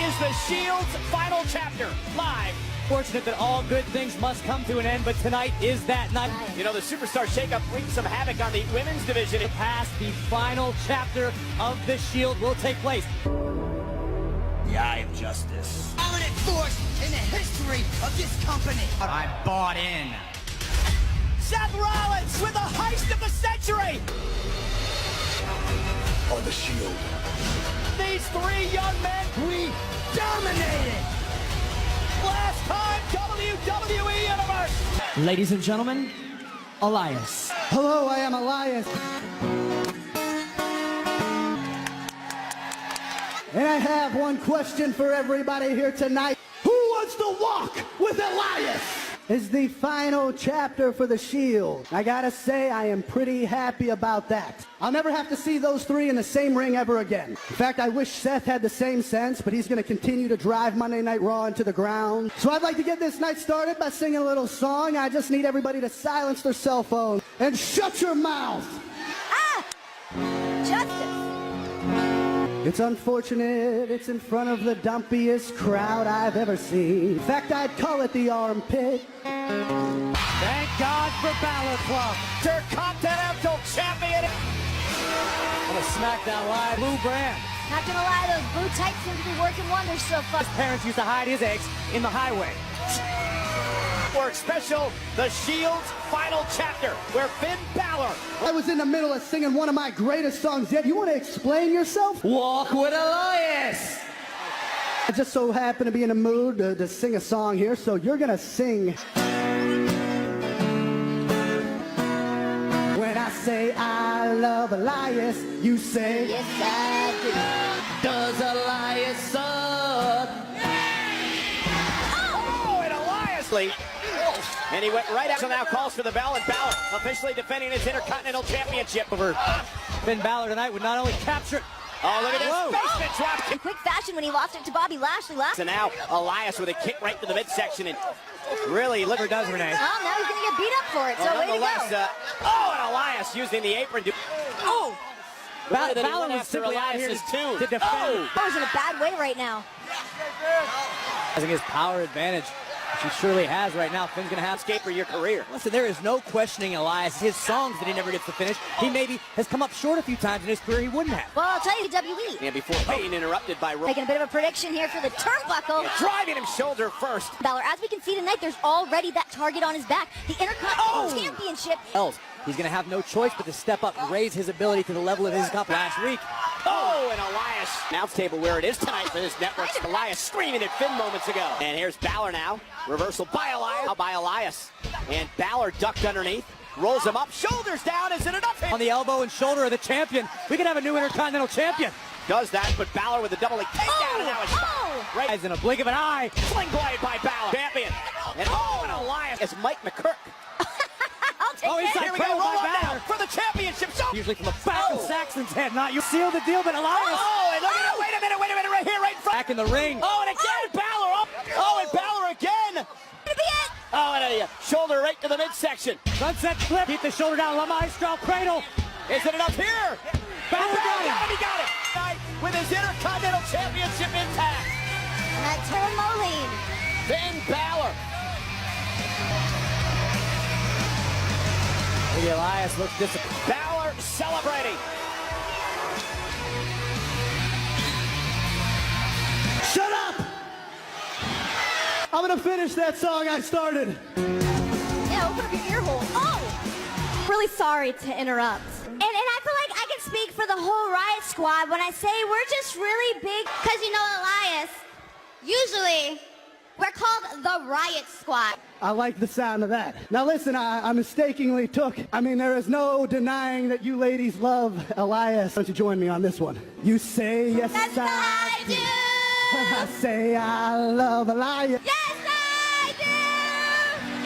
is the Shield's final chapter, live. Fortunate that all good things must come to an end, but tonight is that night. You know, the Superstar Shakeup wreaked some havoc on the women's division. Past the final chapter of the Shield will take place. The Eye of Justice. Dominant force in the history of this company. I bought in. Seth Rollins with the heist of the century. On the Shield. These three young men, We dominated. last time WWE Universe. Ladies and gentlemen, Elias. Hello, I am Elias. And I have one question for everybody here tonight. Who wants to walk with Elias? Is the final chapter for the Shield. I gotta say, I am pretty happy about that. I'll never have to see those three in the same ring ever again. In fact, I wish Seth had the same sense, but he's gonna continue to drive Monday Night Raw into the ground. So I'd like to get this night started by singing a little song. I just need everybody to silence their cell phone and shut your mouth. Ah! Justice. It's unfortunate it's in front of the dumpiest crowd I've ever seen. In fact, I'd call it the armpit. Thank God for Balor Club. Intercontinental Champion. On a SmackDown Live blue brand. Not gonna lie, those blue tights seem to be working wonders so far. His parents used to hide his eggs in the highway. Work special, the Shield's final chapter, where Finn Balor. I was in the middle of singing one of my greatest songs yet. You want to explain yourself? Walk with Elias. I just so happen to be in the mood to sing a song here, so you're gonna sing. When I say I love Elias, you say, Yes, I do. Does Elias suck? Oh, and Elias lead. And he went right out. So now calls for the bell, and Balor officially defending his Intercontinental Championship. Over Finn Balor tonight would not only capture it. Oh, look at this Whoa. basement drop. In quick fashion when he lost it to Bobby Lashley last. So now Elias with a kick right to the midsection, and really Never does, Renee. Oh, now he's gonna get beat up for it, so way to nonetheless, go. and Elias using the apron to. Oh! That he Balor went was after simply out here Elias's tune. to defend. Oh. Balor's in a bad way right now. I think his power advantage, which he surely has right now. Finn's going to have Escape for your career. Listen, there is no questioning Elias. His songs that he never gets to finish, he maybe has come up short a few times in his career he wouldn't have. Well, I'll tell you, WWE. And before being interrupted by Making a bit of a prediction here for the turnbuckle. driving him shoulder first. Balor, as we can see tonight, there's already that target on his back. The Intercontinental Oh! Championship. Else, he's going to have no choice but to step up and raise his ability to the level of his cup last week. Oh, and Elias. Announce table where it is tonight for this network. Elias screaming at Finn moments ago. And here's Balor now. Reversal by Elias. Now by Elias. And Balor ducked underneath. Rolls him up. Shoulders down. Is it enough? On the elbow and shoulder of the champion, we could have a new Intercontinental Champion. Does that, but Balor with a double leg takedown. And now it's right As in a blink of an eye. sling blade by Balor. Champion. And and Elias is Mike McCurk. I'll take Oh, it. inside Here we go. cradle Roll by up now Balor. for the championship. So Usually from the back of Saxon's head, not you. Seal the deal, but Elias Oh, and look at it. Wait a minute, right here, right in front. back in the ring. Oh, and again, Balor up. Oh, and Balor again. Gonna be it. Oh, and a shoulder right to the midsection. Sunset flip. Keep the shoulder down. La Maestro cradle. Is it enough here? Balor got him. He got it. With his Intercontinental Championship intact. And that Moline. Finn Balor. Maybe Elias looks disappointed. Balor celebrating. Shut up! I'm gonna finish that song I started. Yeah, open up your ear hole. Oh! Really sorry to interrupt. And I feel like I can speak for the whole Riot Squad when I say we're just really big. Because you know, Elias, usually we're called the Riot Squad. I like the sound of that. Now listen, I mistakenly took, there is no denying that you ladies love Elias. Why don't you join me on this one? You say yes, That's what I do. I say I love Elias. Yes, I do.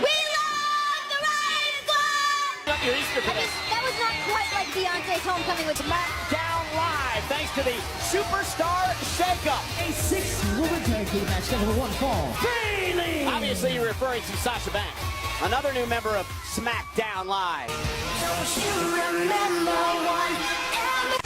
We love the Riot Squad. Up your Easter I mean, that was not quite like Beyonce's Homecoming with SmackDown Live, thanks to the Superstar Shakeup. A 6-woman tag team match scheduled for one fall. Bailey! Obviously, you're referring to Sasha Banks, another new member of SmackDown Live. Don't you remember one?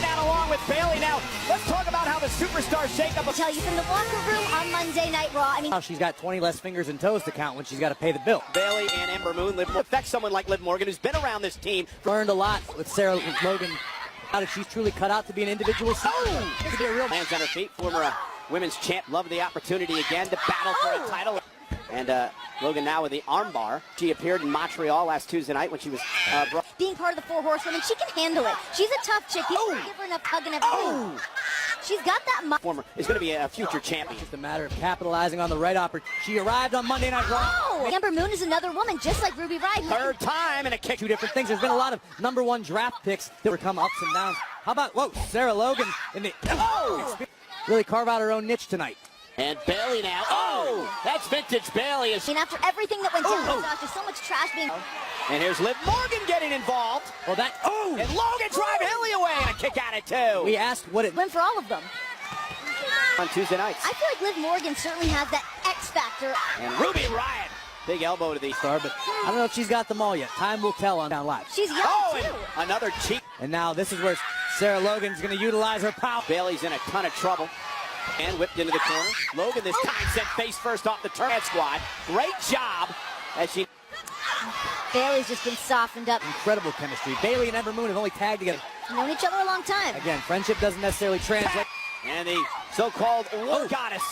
Now along with Bayley. Now, let's talk about how the superstar shakeup. I'll tell you from the locker room on Monday Night Raw. I mean, She's got 20 less fingers and toes to count when she's got to pay the bill. Bayley and Ember Moon affect someone like Liv Morgan, who's been around this team. Learned a lot with Sarah Logan. How did she's truly cut out to be an individual? To be a real Lands on her feet, former women's champ. Love the opportunity again to battle for a title. And Logan now with the armbar. She appeared in Montreal last Tuesday night when she was being part of the Four Horsewomen, she can handle it. She's a tough chick. You can give her enough hug and everything. She's got that former is going to be a future champion. Just a matter of capitalizing on the right opportunity. She arrived on Monday Night Raw. Amber Moon is another woman, just like Ruby Riott. Third time and a kick. Two different things. There's been a lot of number one draft picks that would come ups and downs. How about, Sarah Logan in the really carve out her own niche tonight. And Bayley now. That's vintage Bayley. And after everything that went down, there's so much trash being. And here's Liv Morgan getting involved. Well, and Logan drive Hilly away and a kick out of two. We asked what it went for all of them. On Tuesday nights. I feel like Liv Morgan certainly has that X factor. And Ruby Riott. Big elbow to the star, but I don't know if she's got them all yet. Time will tell on Down Live. She's young, too. And another cheek. And now this is where Sarah Logan's going to utilize her power. Bayley's in a ton of trouble. And whipped into the corner. Logan this time sent face first off the turn squad. Great job as she... Bayley's just been softened up. Incredible chemistry. Bayley and Ember Moon have only tagged together. Known each other a long time. Again, friendship doesn't necessarily translate. And the so-called War Goddess.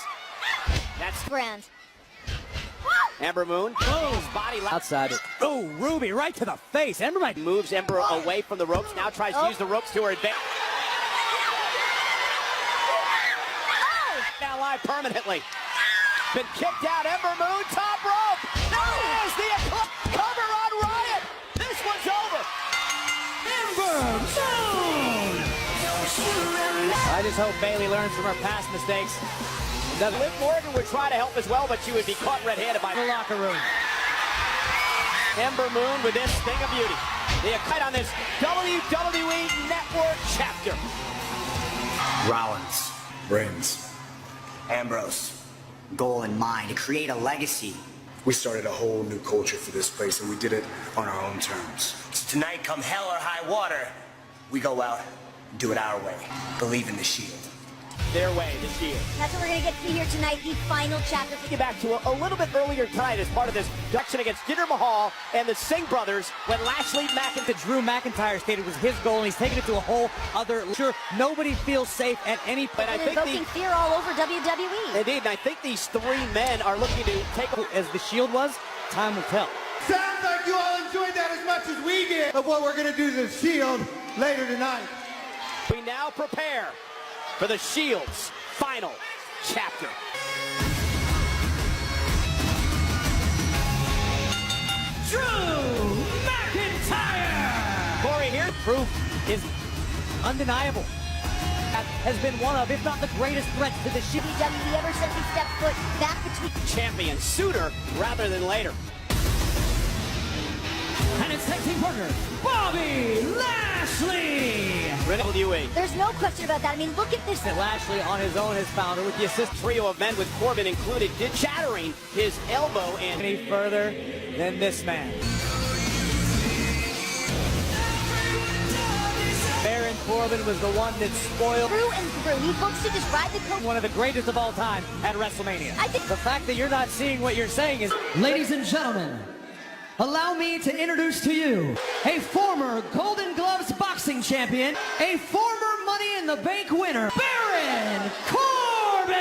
That's brand. Ember Moon. Body outside it. Ruby right to the face. Ember might moves Ember away from the ropes. Now tries to use the ropes to her advantage. Now live permanently. Been kicked out. Ember Moon, top rope. There is the cover on Riott. This one's over. Ember Moon! I just hope Bayley learns from her past mistakes. Liv Morgan would try to help as well, but she would be caught red-handed by the locker room. Ember Moon with this thing of beauty. The cut on this WWE Network chapter. Rollins, Reigns, Ambrose, goal in mind to create a legacy. We started a whole new culture for this place, and we did it on our own terms. So tonight, come hell or high water, we go out and do it our way. Believe in the Shield. Their way this year. That's what we're going to get to here tonight, the final chapter. Get back to a little bit earlier tonight as part of this action against Jinder Mahal and the Singh brothers when Lashley Drew McIntyre stated was his goal, and he's taken it to a whole other. Sure, nobody feels safe at any point. I think invoking fear all over WWE. Indeed, and I think these three men are looking to take as the Shield was. Time will tell. Sounds like you all enjoyed that as much as we did of what we're going to do to the Shield later tonight. We now prepare for the Shield's final chapter. Drew McIntyre! Corey, here proof is undeniable. That has been one of, if not the greatest threats to the Shield. WWE ever since he stepped foot back between champion sooner rather than later. And its tag team partner, Bobby Lashley! WWE. There's no question about that. I mean, look at this. That Lashley on his own has found her with the assist. Trio of men with Corbin included did shattering his elbow and any further than this man. Baron Corbin was the one that spoiled. Through and through. He looks to just ride the coat. One of the greatest of all time at WrestleMania. I think the fact that you're not seeing what you're saying is... Ladies and gentlemen, allow me to introduce to you a former Golden Gloves boxing champion, a former Money in the Bank winner, Baron Corbin!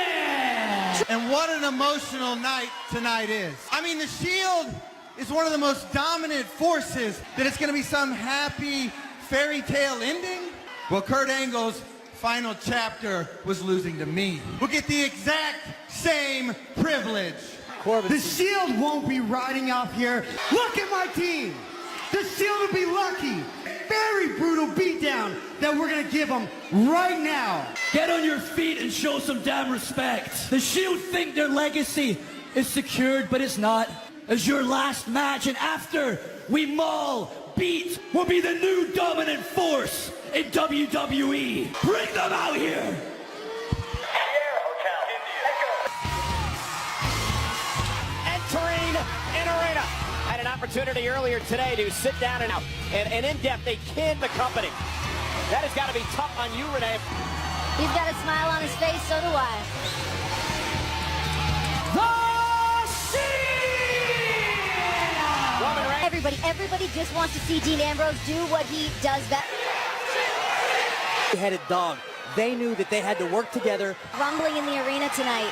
And what an emotional night tonight is. I mean, the Shield is one of the most dominant forces that it's going to be some happy fairy tale ending. Well, Kurt Angle's final chapter was losing to me. We'll get the exact same privilege. Corbin. The Shield won't be riding out here. Look at my team. The Shield will be lucky. Very brutal beatdown that we're going to give them right now. Get on your feet and show some damn respect. The Shield think their legacy is secured, but it's not. As your last match, and after we maul, beat, will be the new dominant force in WWE. Bring them out here. Entering an arena. Had an opportunity earlier today to sit down and in-depth, they kid the company. That has got to be tough on you, Renee. He's got a smile on his face, so do I. Roman Reigns. Everybody just wants to see Dean Ambrose do what he does best. Headed dog. They knew that they had to work together. Rumbling in the arena tonight.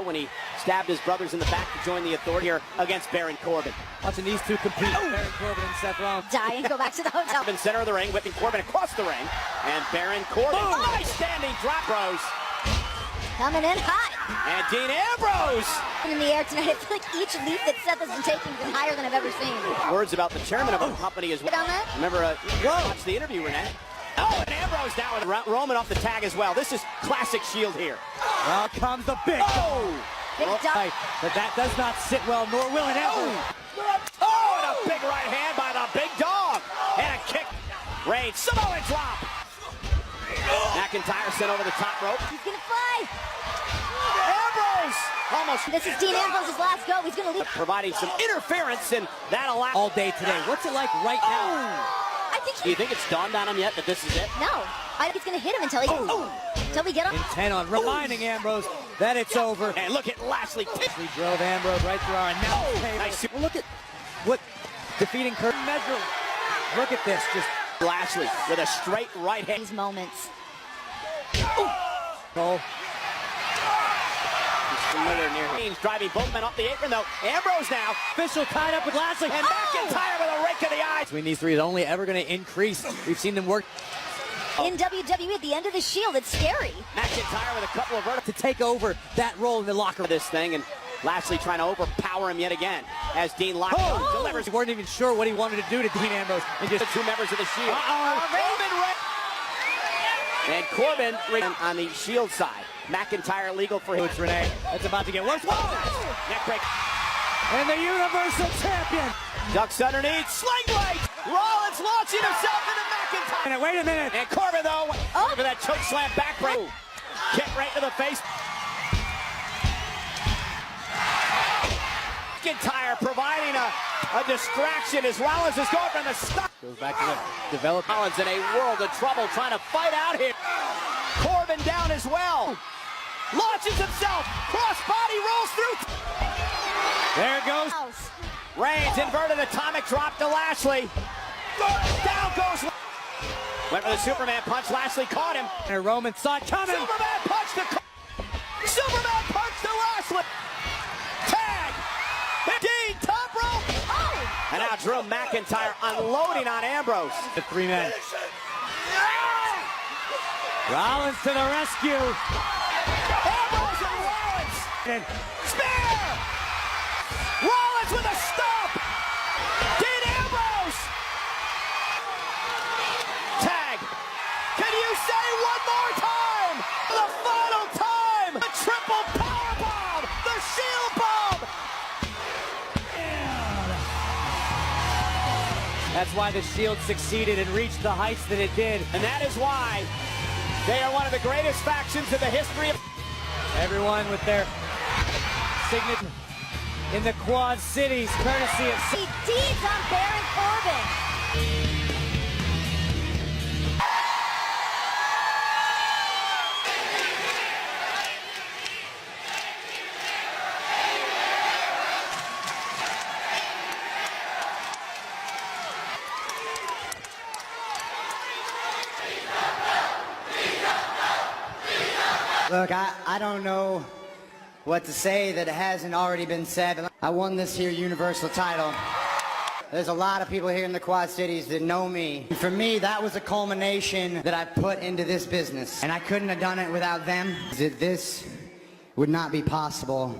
When he stabbed his brothers in the back to join the Authority here against Baron Corbin. Watching these two compete, Baron Corbin and Seth Rollins. Die and go back to the hotel. In center of the ring, whipping Corbin across the ring, and Baron Corbin. Oh, standing drop bros. Coming in hot. And Dean Ambrose. In the air tonight, I feel like each leap that Seth has been taking has been higher than I've ever seen. Words about the chairman of the company as well. Get on that? Remember, watch the interview, Renee. Oh, and Ambrose now with Roman off the tag as well. This is classic Shield here. Now comes the big Oh! Big dog. But that does not sit well, nor will it ever. Oh, and a big right hand by the big dog. And a kick. Reigns, Samoan drop. McIntyre sent over the top rope. He's going to fly. Ambrose! Almost. This is Dean Ambrose's last go. He's going to leave. Providing some interference, and that allows. All day today. What's it like right now? I think Do you think it's dawned on him yet that this is it? No. I think it's going to hit him until we get on. Intent on reminding Ambrose that it's over. And look at Lashley. We drove Ambrose right through our announce table. Nice. Well, look at what defeating Kurt measure. Look at this. Just Lashley with a straight right hand. These moments. goal. Familiar near him. Driving both men off the apron though. Ambrose now. Official tied up with Lashley. And McIntyre with a rake of the eye. Between these three is only ever going to increase. We've seen them work In WWE at the end of the Shield, it's scary. McIntyre with a couple of to take over that role in the locker room. this thing, and Lashley trying to overpower him yet again as Dean Locker delivers. We weren't even sure what he wanted to do to Dean Ambrose. And just The two members of the Shield. Roman And Corbin on the Shield side. McIntyre legal for him. It's Renee. That's about to get worse. Neck break. And the Universal Champion. Ducks underneath. Sling blade. Rollins launching himself into McIntyre. And wait a minute. And Corbin though. Over that choke slam back break. Kick right to the face. McIntyre providing a distraction as Rollins is going from the stop. Goes back to the develop. Rollins in a world of trouble trying to fight out here. Corbin down as well. Launches himself. Crossbody rolls through. There it goes. Reigns inverted atomic drop to Lashley. Down goes. Went for the Superman punch. Lashley caught him. And Roman saw it coming. Superman punch to Superman punch to Lashley. Tag. Dean top rope. And now Drew McIntyre unloading on Ambrose. The three men. Rollins to the rescue. Ambrose and Rollins. And Spear. Rollins with a stomp. Dean Ambrose. Tag. Can you say one more time? The final time. The triple powerbomb. The Shield bomb. that's why the Shield succeeded and reached the heights that it did. And that is why they are one of the greatest factions in the history of... Everyone with their signature in the Quad Cities, courtesy of... He deeds on Baron Corbin. Look, I don't know what to say that hasn't already been said. I won this here Universal title. There's a lot of people here in the Quad Cities that know me. For me, that was a culmination that I put into this business. And I couldn't have done it without them. This would not be possible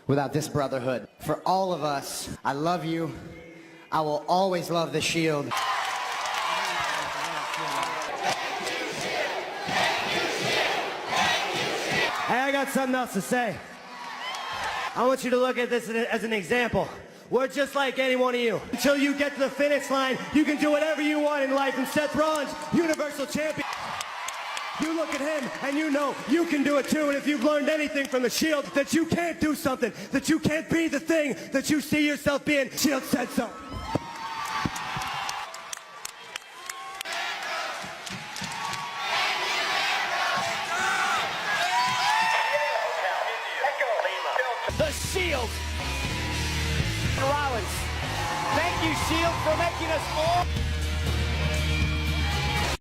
without this brotherhood. For all of us, I love you. I will always love the Shield. Hey, I got something else to say. I want you to look at this as an example. We're just like any one of you. Until you get to the finish line, you can do whatever you want in life. And Seth Rollins, Universal Champion. You look at him and you know you can do it too. And if you've learned anything from the Shield, that you can't do something, that you can't be the thing that you see yourself being, Shield said so. The Shield. Rollins. Thank you, Shield, for making us all...